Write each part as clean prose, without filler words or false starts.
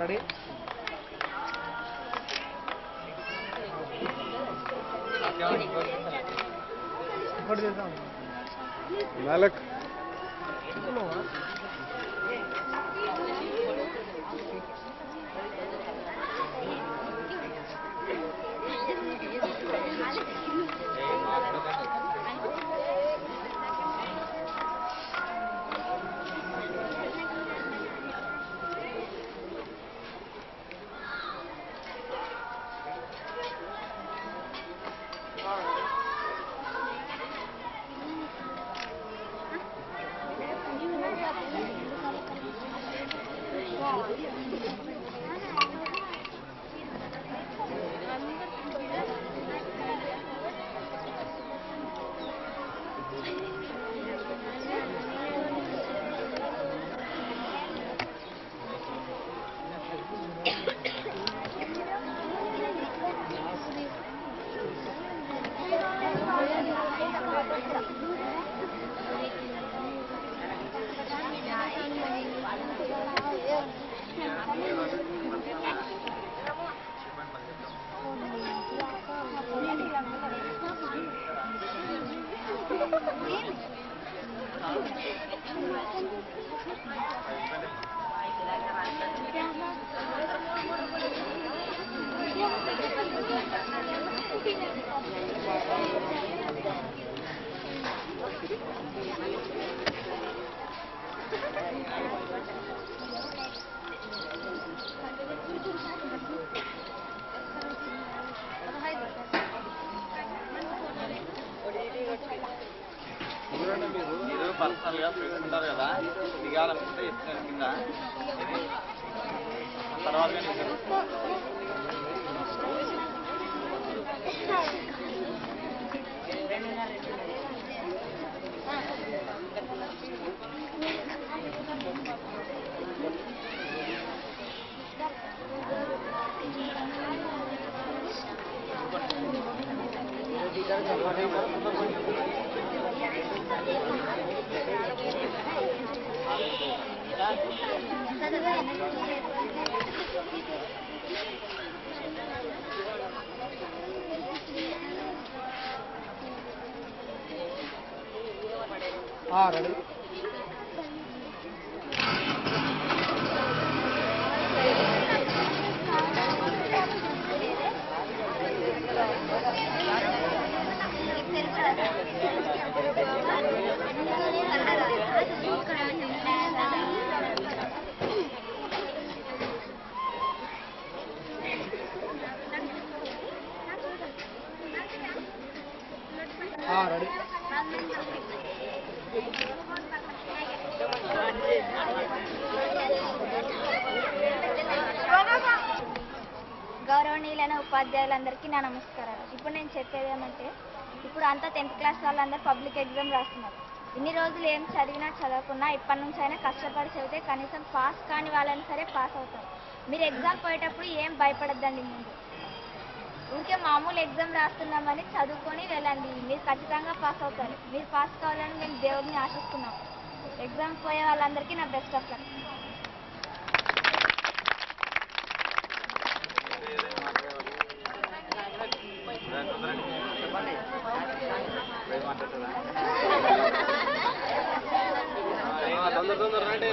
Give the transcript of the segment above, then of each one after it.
Ready Malak. మీరు పర్సనల్గా friends ఉంటారు కదా, దిగాలనుకుంటే చెప్తాను కింద తర్వాత రెడీ రెడీ గౌరవనీయులైన ఉపాధ్యాయులందరికీ నా నమస్కారాలు. ఇప్పుడు నేను చెప్పేది ఏమంటే, ఇప్పుడు అంతా 10th క్లాస్ వాళ్ళందరూ పబ్లిక్ ఎగ్జామ్ రాస్తున్నారు. ఇన్ని రోజులు ఏం చదివినా చదవకున్నా ఇప్పటి నుంచి అయినా కష్టపడి చదివితే కనీసం పాస్ కాని వాళ్ళని సరే పాస్ అవుతారు. మీరు ఎగ్జామ్ పోయేటప్పుడు ఏం భయపడద్దండి. ముందు ఊరికే మామూలు ఎగ్జామ్ రాస్తున్నామని చదువుకొని వెళ్ళండి. మీరు ఖచ్చితంగా పాస్ అవుతారు. మీరు పాస్ కావాలని మేము దేవుడిని ఆశిస్తున్నాం. ఎగ్జామ్ పోయే వాళ్ళందరికీ నా బెస్ట్ ఆఫ్ లక్. మాట్లాడతారా? తొందర రండి.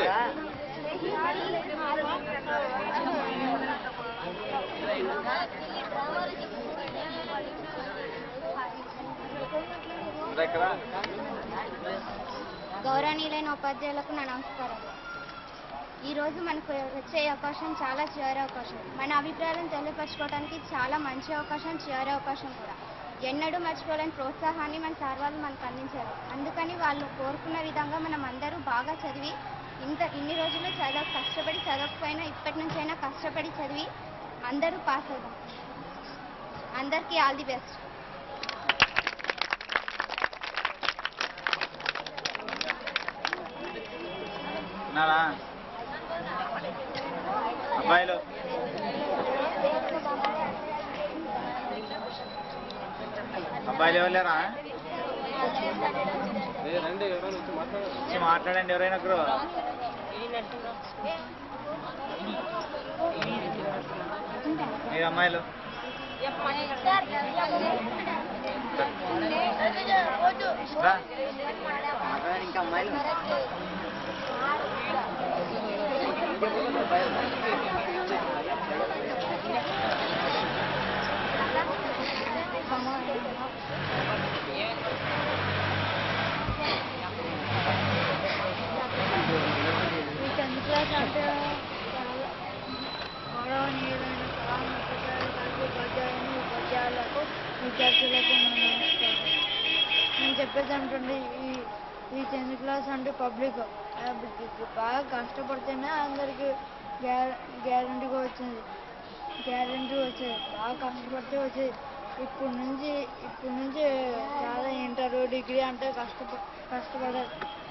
గౌరవనీయులైన ఉపాధ్యాయులకు నా నమస్కారం. ఈరోజు మనకు వచ్చే అవకాశం చాలా చివరి అవకాశం. మన అభిప్రాయాలను తెలియపరచుకోవడానికి చాలా మంచి అవకాశం, చివరి అవకాశం కూడా. ఎన్నడూ మర్చిపోలేని ప్రోత్సాహాన్ని మన సార్ వాళ్ళు మనకు అందించారు. అందుకని వాళ్ళు కోరుకున్న విధంగా మనం అందరూ బాగా చదివి ఇన్ని రోజులు కష్టపడి చదవకపోయినా ఇప్పటి నుంచైనా కష్టపడి చదివి అందరూ పాస్ అవుదాం. అందరికీ ఆల్ ది బెస్ట్. అబ్బాయిలు ఎవరు లేరా? రండి, వచ్చి మాట్లాడండి. ఎవరైనా ఒకరు మీరు అమ్మాయిలు ఇంకా అమ్మాయిలు ఉపాధ్యాయులకు విద్యార్థులకు నేను చెప్పేది ఏంటంటే ఈ 10th క్లాస్ అంటే పబ్లిక్ బాగా కష్టపడితేనే అందరికీ గ్యారంటీగా వచ్చేది. బాగా కష్టపడితే వచ్చేది. ఇప్పుడు నుంచి చాలా ఇంటర్ డిగ్రీ అంటే కష్టపడాలి.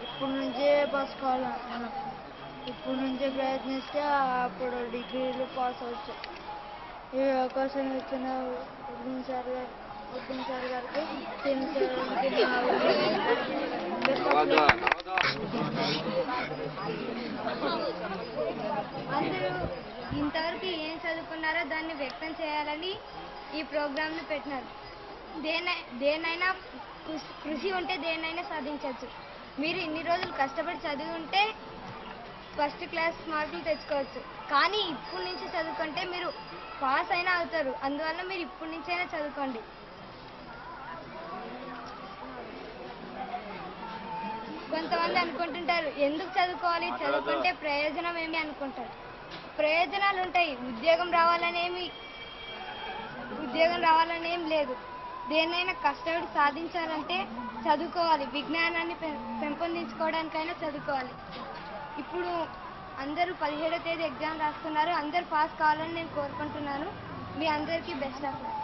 ఇప్పుడు నుంచే పాసుకోవాలి. మనం ఇప్పుడు నుంచే ప్రయత్నిస్తే అప్పుడు డిగ్రీలు పాస్ అవచ్చు. ఈ అవకాశం ఇచ్చిన ఉర్దూన్ సార్ గారికి అందరూ ఇంతవరకు ఏం చదువుకున్నారో దాన్ని వ్యక్తం చేయాలని ఈ ప్రోగ్రాంను పెట్టినారు. దేనైనా కృషి ఉంటే దేన్నైనా సాధించవచ్చు. మీరు ఇన్ని రోజులు కష్టపడి చదివి ఉంటే ఫస్ట్ క్లాస్ మార్కులు తెచ్చుకోవచ్చు. కానీ ఇప్పుడు నుంచి చదువుకుంటే మీరు పాస్ అయినా అవుతారు. అందువల్ల మీరు ఇప్పటి నుంచైనా చదువుకోండి. కొంతమంది అనుకుంటుంటారు, ఎందుకు చదువుకోవాలి, చదువుకుంటే ప్రయోజనం ఏమి అనుకుంటారు. ప్రయోజనాలు ఉంటాయి. ఉద్యోగం రావాలనేం లేదు. దేన్నైనా కష్టపడి సాధించాలంటే చదువుకోవాలి. విజ్ఞానాన్ని పెంపొందించుకోవడానికైనా చదువుకోవాలి. ఇప్పుడు అందరూ 17వ తేదీ ఎగ్జామ్ రాస్తున్నారు. అందరూ పాస్ కావాలని నేను కోరుకుంటున్నాను. మీ అందరికీ బెస్ట్ ఆఫ్ లక్.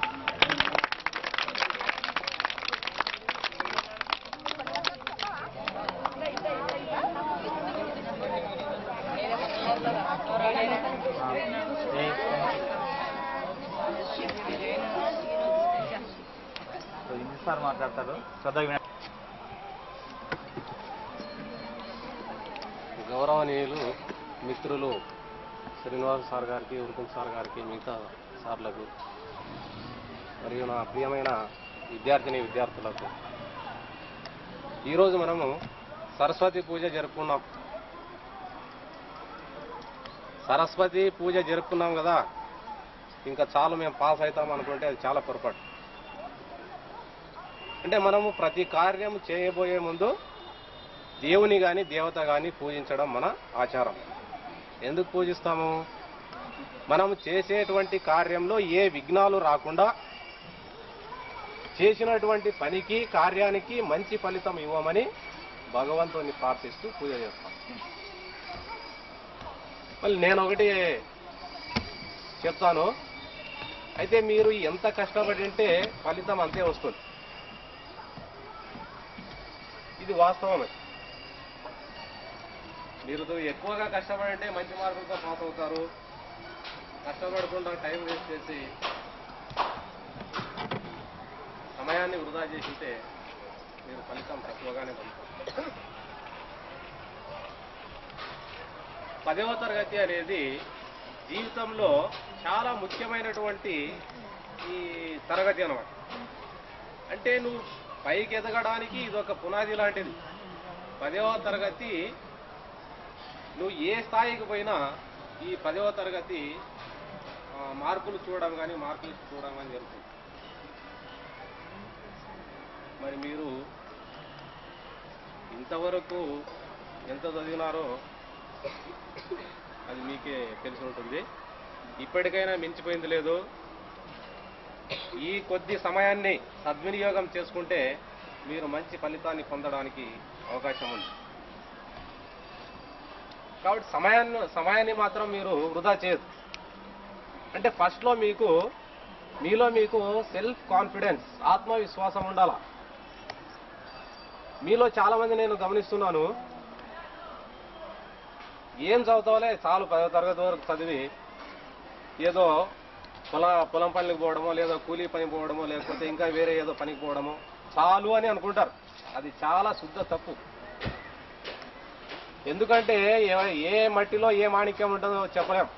సార్ మాట్లాడతారు. గౌరవనీయులు మిత్రులు శ్రీనివాస్ సార్ గారికి, ఉరుకుం సార్ గారికి, మిగతా సార్లకు మరియు నా ప్రియమైన విద్యార్థులకు ఈరోజు మనము సరస్వతి పూజ జరుపుకున్నాం. కదా, ఇంకా చాలు మేము పాస్ అవుతాం అనుకుంటే అది చాలా పొరపాటు. అంటే మనము ప్రతి కార్యం చేయబోయే ముందు దేవుని కానీ దేవత కానీ పూజించడం మన ఆచారం. ఎందుకు పూజిస్తాము? మనం చేసేటువంటి కార్యంలో ఏ విఘ్నాలు రాకుండా చేసినటువంటి పనికి కార్యానికి మంచి ఫలితం ఇవ్వమని భగవంతుని ప్రార్థిస్తూ పూజ చేస్తాం. మళ్ళీ నేను ఒకటి చెప్తాను, అయితే మీరు ఎంత కష్టపడి ఉంటే ఫలితం అంతే వస్తుంది. ఇది వాస్తవమే. మీరు ఎక్కువగా కష్టపడంటే మంచి మార్కులతో పాస్ అవుతారు. కష్టపడకుండా టైం వేస్ట్ చేసి సమయాన్ని వృధా చేసింటే మీరు ఫలితం తక్కువగానే పొందుతారు. 10వ తరగతి అనేది జీవితంలో చాలా ముఖ్యమైనటువంటి ఈ తరగతి అన్నమాట. అంటే నువ్వు పైకి ఎదగడానికి ఇదొక పునాది లాంటిది. 10వ తరగతి నువ్వు ఏ స్థాయికి పోయినా ఈ 10వ తరగతి మార్కులు చూడడం కానీ మార్కులు చూడడం కానీ జరుగుతుంది. మరి మీరు ఇంతవరకు ఎంత చదివినారో అది మీకే తెలిసి ఉంటుంది. ఇప్పటికైనా మించిపోయింది లేదు. ఈ కొద్ది సమయాన్ని సద్వినియోగం చేసుకుంటే మీరు మంచి ఫలితాన్ని పొందడానికి అవకాశం ఉంది. కాబట్టి సమయాన్ని మాత్రం మీరు వృధా చేయదు. అంటే ఫస్ట్లో మీలో మీకు సెల్ఫ్ కాన్ఫిడెన్స్, ఆత్మవిశ్వాసం ఉండాలా. మీలో చాలా మంది నేను గమనిస్తున్నాను, ఏం చదువుతావులే చాలు 10వ తరగతి వరకు చదివి ఏదో పొలం పనికి పోవడమో, లేదా కూలీ పనికి పోవడమో, లేకపోతే ఇంకా వేరే ఏదో పనికి పోవడమో చాలు అని అనుకుంటారు. అది చాలా శుద్ధ తప్పు. ఎందుకంటే ఏ మట్టిలో ఏ మాణిక్యం ఉంటుందో చెప్పలేం.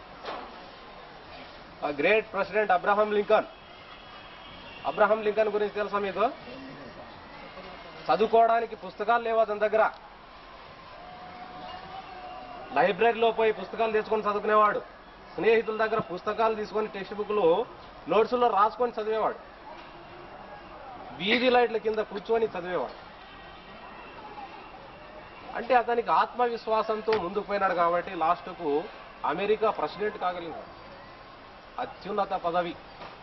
గ్రేట్ ప్రెసిడెంట్ అబ్రహాం లింకన్ గురించి తెలుసా మీకు? చదువుకోవడానికి పుస్తకాలు లేవు అతని దగ్గర. లైబ్రరీలో పోయి పుస్తకాలు తీసుకొని చదువుకునేవాడు. స్నేహితుల దగ్గర పుస్తకాలు తీసుకొని టెక్స్ట్ బుక్లు నోట్స్లో రాసుకొని చదివేవాడు. వీధి లైట్ల కింద కూర్చొని చదివేవాడు. అంటే అతనికి ఆత్మవిశ్వాసంతో ముందుకు పోయినాడు కాబట్టి లాస్ట్కు అమెరికా ప్రెసిడెంట్ కాగలిగాడు. అత్యున్నత పదవి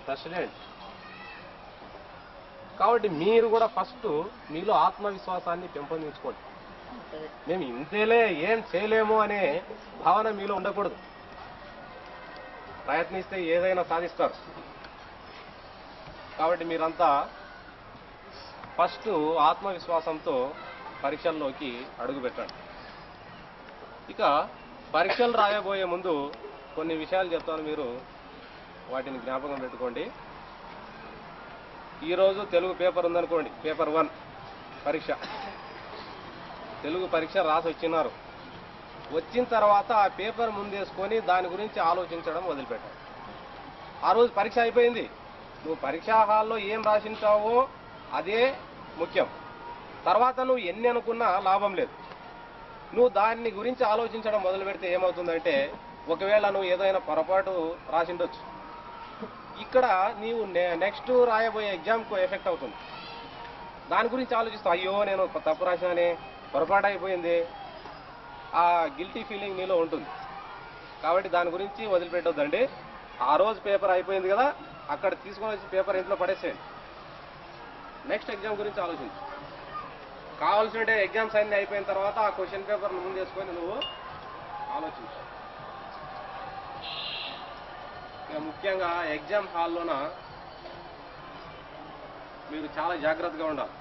ప్రెసిడెంట్. కాబట్టి మీరు కూడా ఫస్ట్ మీలో ఆత్మవిశ్వాసాన్ని పెంపొందించుకోండి. మేము ఇంతేలే ఏం చేయలేము అనే భావన మీలో ఉండకూడదు. ప్రయత్నిస్తే ఏదైనా సాధిస్తారు. కాబట్టి మీరంతా ఫస్ట్ ఆత్మవిశ్వాసంతో పరీక్షల్లోకి అడుగు పెట్టండి. ఇక పరీక్షలు రాయబోయే ముందు కొన్ని విషయాలు చెప్తాను, మీరు వాటిని జ్ఞాపకం పెట్టుకోండి. ఈరోజు తెలుగు పేపర్ ఉందనుకోండి, పేపర్ 1 పరీక్ష, తెలుగు పరీక్ష రాసి వచ్చినారు. వచ్చిన తర్వాత ఆ పేపర్ ముందేసుకొని దాని గురించి ఆలోచించడం వదిలిపెట్టాలి. ఆ రోజు పరీక్ష అయిపోయింది, నువ్వు పరీక్షా హాల్లో ఏం రాసింటావో అదే ముఖ్యం. తర్వాత నువ్వు ఎన్ని అనుకున్నా లాభం లేదు. నువ్వు దాన్ని గురించి ఆలోచించడం మొదలు పెడితే ఏమవుతుందంటే, ఒకవేళ నువ్వు ఏదైనా పొరపాటు రాసిండొచ్చు, ఇక్కడ నీవు నెక్స్ట్ రాయబోయే ఎగ్జామ్కు ఎఫెక్ట్ అవుతుంది. దాని గురించి ఆలోచిస్తావు, అయ్యో నేను తప్పు రాసినానే, పొరపాటు అయిపోయింది, ఆ గిల్టీ ఫీలింగ్ నీలో ఉంటుంది. కాబట్టి దాని గురించి వదిలిపెట్టొద్దండి. ఆ రోజు పేపర్ అయిపోయింది కదా, అక్కడ తీసుకొని వచ్చి పేపర్ ఇంట్లో పడేసేయండి. నెక్స్ట్ ఎగ్జామ్ గురించి ఆలోచించు. కావాల్సిన ఎగ్జామ్స్ అన్నీ అయిపోయిన తర్వాత ఆ క్వశ్చన్ పేపర్ను ముందేసుకొని నువ్వు ఆలోచించు. ఇక ముఖ్యంగా ఎగ్జామ్ హాల్లోన మీరు చాలా జాగ్రత్తగా ఉండాలి.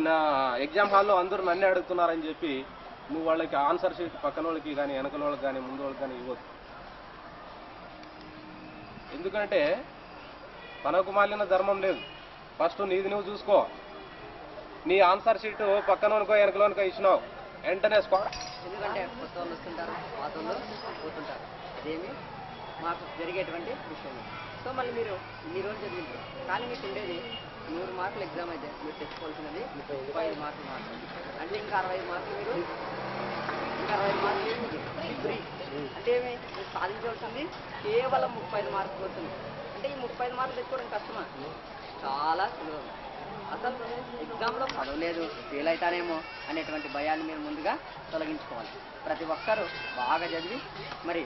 నా ఎగ్జామ్ హాల్లో అందరూ నన్నే అడుగుతున్నారని చెప్పి నువ్వు వాళ్ళకి ఆన్సర్ షీట్ పక్కన వాళ్ళకి కానీ వెనకల వాళ్ళకి కానీ ముందు వాళ్ళకి కానీ ఇవ్వద్దు. ఎందుకంటే తనకు మాలిన ధర్మం లేదు. ఫస్ట్ నీది నువ్వు చూసుకో. నీ ఆన్సర్ షీట్ పక్కనోనికో వెనకలోనికో ఇచ్చినావు, వెంటనే ఎందుకంటే కొత్త వాళ్ళు వస్తుంటారు, పాత వాళ్ళు పోతుంటారు. అదేమి మాకు జరిగేటువంటి విషయం. సో మళ్ళీ మీరు ఇన్ని రోజులు చదివింటారు, కానీ మీకు ఉండేది 100 మార్కులు ఎగ్జామ్ అయితే మీరు తెచ్చుకోవాల్సినది 35 మార్కులు మాత్రం. అంటే ఇంకా 65 మార్కులు మీరు ఫ్రీ. అంటే ఏమి మీరు సాధించవలసింది కేవలం 35 మార్కులు వస్తుంది. అంటే ఈ 35 మార్కులు తెచ్చుకోవడం కష్టమా? చాలా సులభం. అసలు ఎగ్జామ్లో చదవలేదు, ఫెయిల్ అవుతానేమో అనేటువంటి భయాన్ని మీరు ముందుగా తొలగించుకోవాలి. ప్రతి ఒక్కరూ బాగా చదివి మరి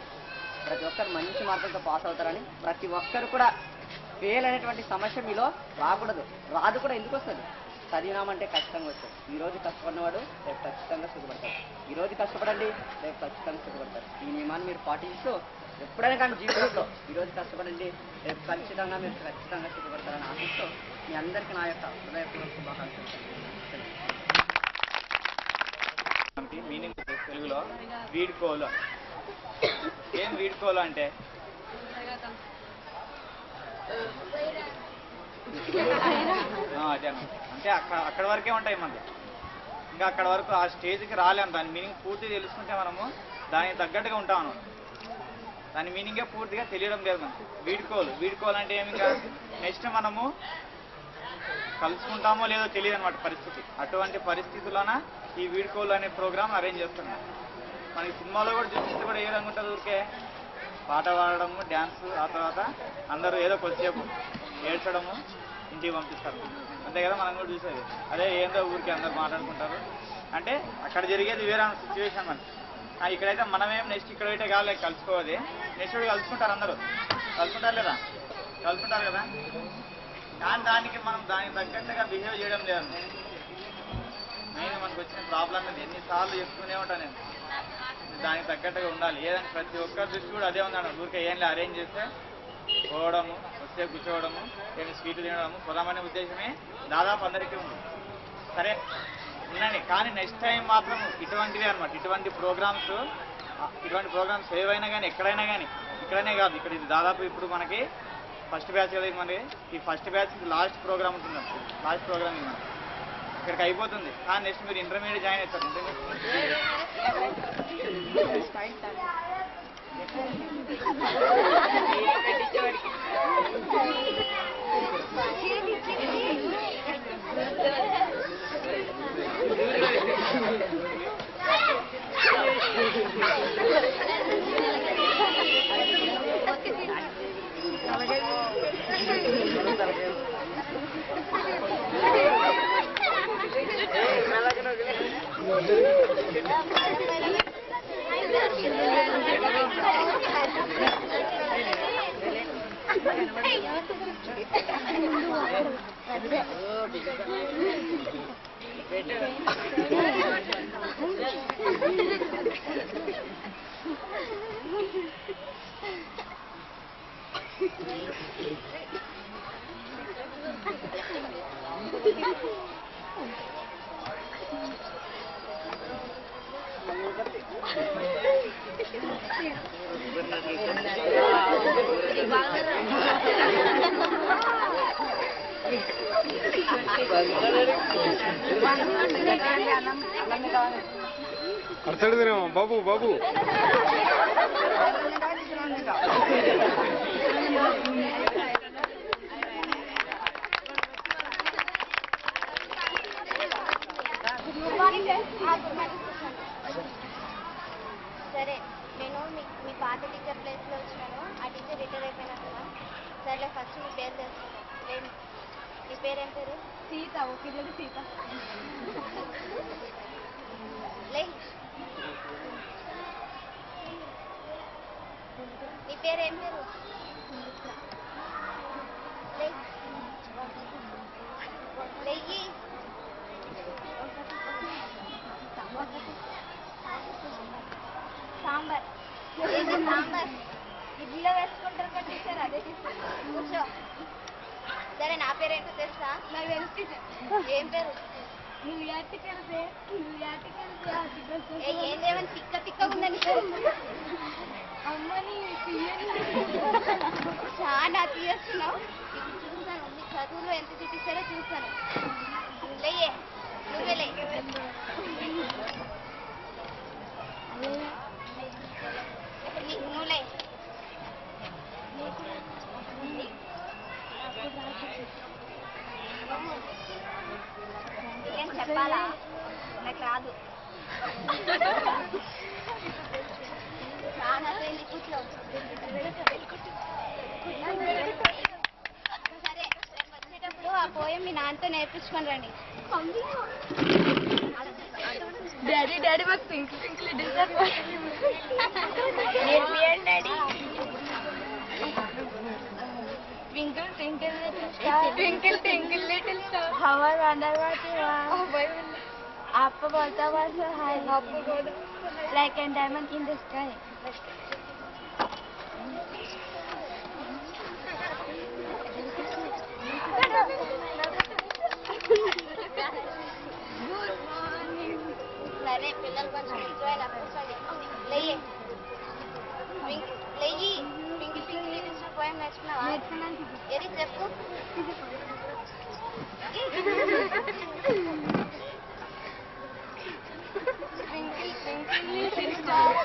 ప్రతి ఒక్కరు మంచి మార్కులతో పాస్ అవుతారని, ప్రతి ఒక్కరు కూడా ఫెయిల్ అనేటువంటి సమస్య మీలో రాకూడదు. రాదు కూడా. ఎందుకు వస్తుంది? చదివినామంటే ఖచ్చితంగా వస్తుంది. ఈరోజు కష్టపడినవాడు రేపు ఖచ్చితంగా సుఖపడతాడు. ఈరోజు కష్టపడండి, రేపు ఖచ్చితంగా సుఖపడతారు. ఈ నియమాన్ని మీరు పాటిస్తూ ఎప్పుడైనా కానీ జీవితంలో ఈరోజు కష్టపడండి, రేపు ఖచ్చితంగా మీరు ఖచ్చితంగా సుఖపడతారని ఆశిస్తూ మీ అందరికీ నా యొక్క హృదయపూర్వక శుభాకాంక్షలు. మీనింగ్ తెలుగులో వీడ్కోలు. ఏం వీడ్కోలు అంటే అదే అంటే అక్కడ వరకే ఉంటాయి మనకి. ఇంకా అక్కడ వరకు ఆ స్టేజ్కి రాలేము. దాని మీనింగ్ పూర్తి తెలుసుకుంటే మనము దానికి తగ్గట్టుగా ఉంటాం అన్నమాట. దాని మీనింగే పూర్తిగా తెలియడం లేదు మనకి. వీడుకోలు అంటే ఏమి, ఇంకా నెక్స్ట్ మనము కలుసుకుంటామో లేదో తెలియదు అనమాట పరిస్థితి. అటువంటి పరిస్థితుల్లోన ఈ వీడుకోలు అనే ప్రోగ్రామ్ అరేంజ్ చేస్తున్నాం. మనకి సినిమాలో కూడా చూపిస్తే కూడా ఏ విధంగా ఉంటుంది, ఊరికే పాట పాడడము, డ్యాన్స్, ఆ తర్వాత అందరూ ఏదో కొద్దిసేపు ఏడ్చడము, ఇంటికి పంపిస్తారు. అంతే కదా మనం కూడా చూసేది. అదే ఏందో ఊరికి అందరు మాట్లాడుకుంటారు. అంటే అక్కడ జరిగేది వేరే సిచ్యువేషన్ మనకి. ఇక్కడైతే మనమేం నెక్స్ట్ ఇక్కడ అయితే కావాలి కలుసుకోవాలి, నెక్స్ట్ కూడా కలుసుకుంటారు, అందరూ కలుసుకుంటారు లేదా, కలుసుకుంటారు కదా. కానీ దానికి మనం దానికి తగ్గట్టుగా బిహేవ్ చేయడం లేదు. మెయిన్ మనకు వచ్చిన ప్రాబ్లం ఇది. ఎన్నిసార్లు చెప్తూనే ఉంటాను నేను, దానికి తగ్గట్టుగా ఉండాలి. ఏదైనా ప్రతి ఒక్కరి దృష్టి కూడా అదే ఉందన్న. ఊరికే ఏం అరేంజ్ చేస్తే పోవడము, వస్తే కూర్చోవడము, ఏమి స్వీట్లు తినడము, పొదామనే ఉద్దేశమే దాదాపు అందరికీ ఉంది. సరే ఉండండి, కానీ నెక్స్ట్ టైం మాత్రం ఇటువంటివే అనమాట. ఇటువంటి ప్రోగ్రామ్స్ ఏవైనా కానీ ఎక్కడైనా కానీ, ఇక్కడనే కాదు, ఇక్కడ ఇది దాదాపు ఇప్పుడు మనకి ఫస్ట్ బ్యాచ్ కదా మనకి. ఈ ఫస్ట్ బ్యాచ్ లాస్ట్ ప్రోగ్రామ్ ఉంటుంది. లాస్ట్ ప్రోగ్రామ్ ఇది ఇక్కడికి అయిపోతుంది. కానీ నెక్స్ట్ మీరు ఇంటర్మీడియట్ జాయిన్ అవుతారు. అర్థం బాబు బాబు సరే, నేను మీ పాత టీచర్ ప్లేస్లో వచ్చినాను. ఆ టీచర్ రిటైర్ అయిపోయినా కదా. సరే, ఫస్ట్ మీ పేరు తెలుసుకున్నాను. మీ పేరేం పేరు? సీత. ఓకే, సీత. నీ పేరేం పేరు? లెయ్యి. సాంబార్. ఏంటి సాంబార్? ఇడ్లీలో వేసుకుంటారు కదా టీచర్, అదే టీచర్. కూర్చో. సరే, నా పేరేంటో తెలుసా? నాకు తెలుసు. ఏం పేరు? ఏదేమని తిక్క ఉందని అమ్మని చాలా తీస్తున్నావు. చూస్తాను మీ చదువులో ఎంత చూపిస్తారో చూస్తాను. లేయే, నువ్వే లే. నువ్వులే. ఏం చెప్పాలా? నాకు రాదు. చాలా కూర్చో. సరే, వచ్చేటప్పుడు ఆ పోయం మీ నాన్నతో నేర్పించుకొని రండి. డాడీ మాకు twinkle నేర్పియండి. Twinkle, twinkle, little star, how I wonder what you are. Up above the world so high, like a diamond in the sky. సరే, పిల్లలు కొంచెం ఎంజాయ్ లేయి. Pinki Pinki little star poem నేర్చుకున్నావా? ఏది చెప్పు. Twinkle twinkle little star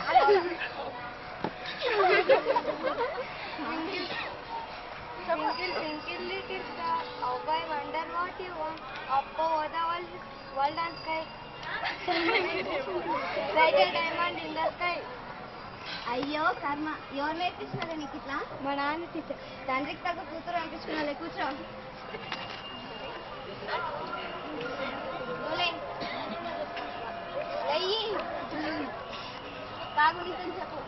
you want? Oppo, what the world and sky. Like a diamond in the sky. అయ్యో కర్మ ఎవరు నేర్పించినారా నీకు ఇట్లా? మా నాన్న టీచర్. తండ్రికి తగ్గ కూతురు అనిపించుకున్నాలే కూర్చో. బాగు నిజం చెప్పు.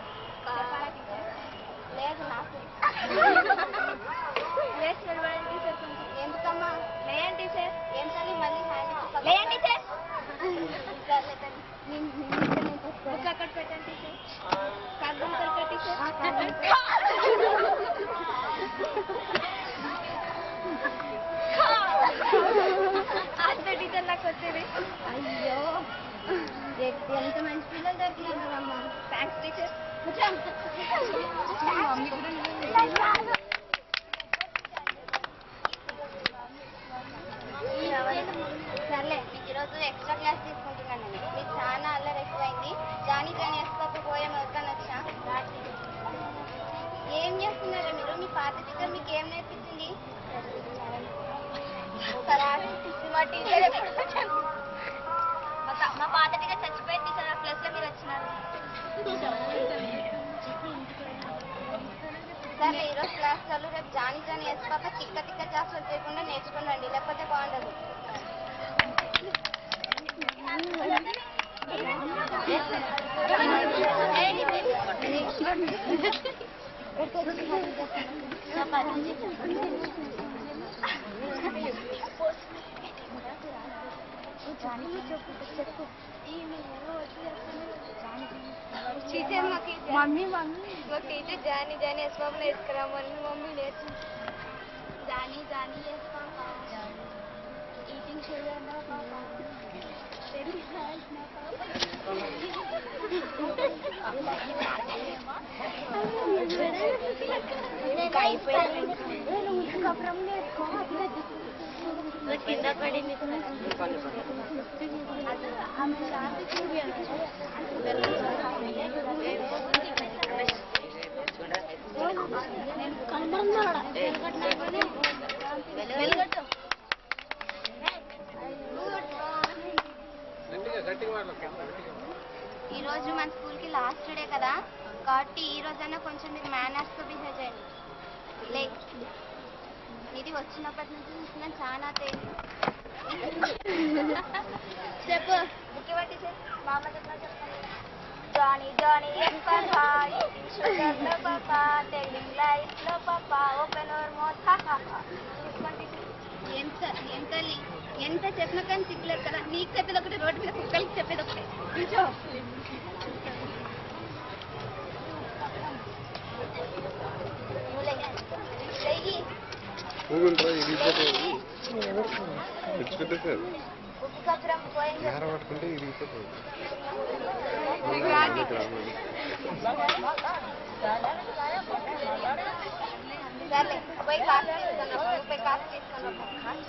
లేదు నాకు ఎందుకమ్మా లేయం టీచర్ ఏం తల్లి మళ్ళీ లేయం టీచర్ బుక్ అక్కడ పెట్టండి టీచర్ కాగ్రం తరగతి టీచర్ అంత టీచర్ నాకు వచ్చేది అయ్యో ఎంత మంచి పిల్లలు దొరికినారమ్మా థ్యాంక్స్ టీచర్ సర్లే ఈరోజు ఎక్స్ట్రా క్లాస్ తీసుకుంటున్నాను నేను మీకు చాలా అల్లరి ఎక్కువైంది జానీ వేసుకోక పోయాం ఎవరికన్నా వచ్చా ఏం చేస్తున్నారా మీరు మీ పాత టీచర్ మీకు ఏం నేర్పించింది మా పాత టీచర్ చచ్చిపోయింది టీచర్ ఆ ప్లేస్ లో మీరు వచ్చినారు సరే ఈరోజు క్లాస్ వాళ్ళు రేపు జానీ వేసుకోక తిక్క తిక్క క్లాసులు చేయకుండా నేర్చుకుని రండి లేకపోతే బాగుండదు టీచర్ మమ్మీ టీచర్ జానీ వేసుకోక నేర్చుకురామని మమ్మీ నేర్చు జానీ వేసుకోక ఈటింగ్ షుగర్ కింద పడింది ఈరోజు మన స్కూల్కి లాస్ట్ డే కదా కాబట్టి ఈ రోజైనా కొంచెం మీరు మేనర్స్తో బిహేవ్ చేయండి లే ఇది వచ్చినప్పటి నుంచి చూస్తున్నాను చాలా తేలి చెప్పు బుక్ ఇవ్వండి సార్ మా అమ్మ చెప్పండి జానీ షుగర్లో పాపా టెలింగ్ లైఫ్లో పాపా ఓపెన్ ఓవర్ మోత్ తీసుకోండి ఎంత చెప్పినా కానీ సిగ్గులేదు కదా నీకు చెప్పేది ఒకటి రోడ్డు మీద కుక్కలకి చెప్పేది ఒకటి కూర్చో సరే పోయి కాఫీ తీసుకున్నాము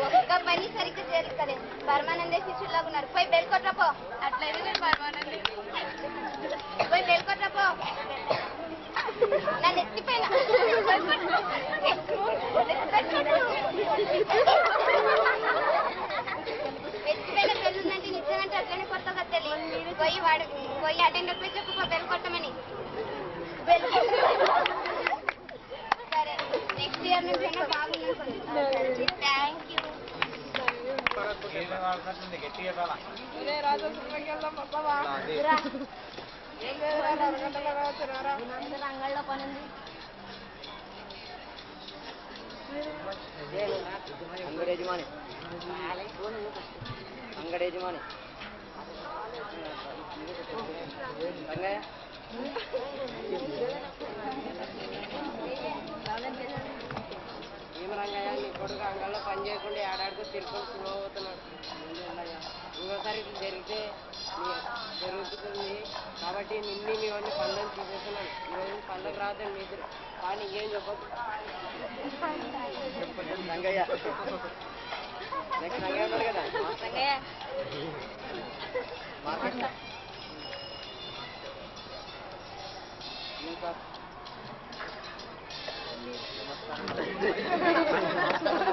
ఒక్క పని సరిగ్గా చేరుతుంది పరమానందే శిష్యులాగా ఉన్నారు పోయి బెల్కొట్రపో అట్లయితే మీరు పరమానందే పోయి బెల్కొట్రపో నన్ను ఎత్తిపోయినా ఎత్తిపోయిన పెళ్ళుందంటే నిజంగా అట్లనే కొత్తగా తెలియదు పోయి అటెండర్ పోయి చెప్పుకో బెల్ కొట్టమని సరే నెక్స్ట్ ఇయర్ నుంచి అయినా బాగుంది థ్యాంక్ యూ గట్టిగా రంగంలో పని ఉంది. అంగడి యజమాని అంగడి యజమాని రంగయ్య ఏం రంగయ్య నీ కొడుకు అంగల్లో పని చేయకుండా ఏడాడుకు తిరుపతి స్లో అవుతున్నాడు. ఇంకోసారి ఇట్లా జరిగితే జరుగుతుంది కాబట్టి నిన్ను నీ వాడిని పనులను తీసేస్తున్నాను. ఈరోజు పనులకు రాదని మీ ఇద్దరు కానీ ఏం చెప్పదు రంగయ్య. నెక్స్ట్ రంగయ్య ఉన్నాడు కదా రంగయ్య మార్కెట్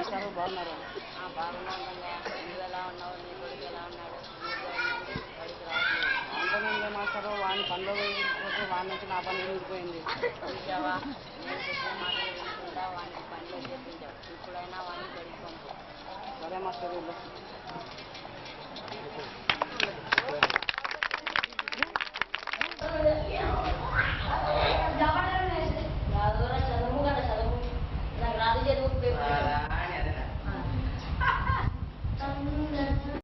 సార్ బాగున్నారు. బాగున్నాను రంగయ్య. నువ్వు ఎలా ఉన్నావు? నీ కొడుకు ఎలా ఉన్నాడు? బాగుంటుందండి మాస్టర్. వాడిని పనిలో వేసుకుంటే వాడి నుంచి నా పని ఊడిపోయింది. చూసావా, నేను చెప్పిన మాటలు వినకుండా వాడిని పనిలో చేపించావు. ఇప్పుడైనా వాడిని బడికి పంపు. సరే మాస్టర్.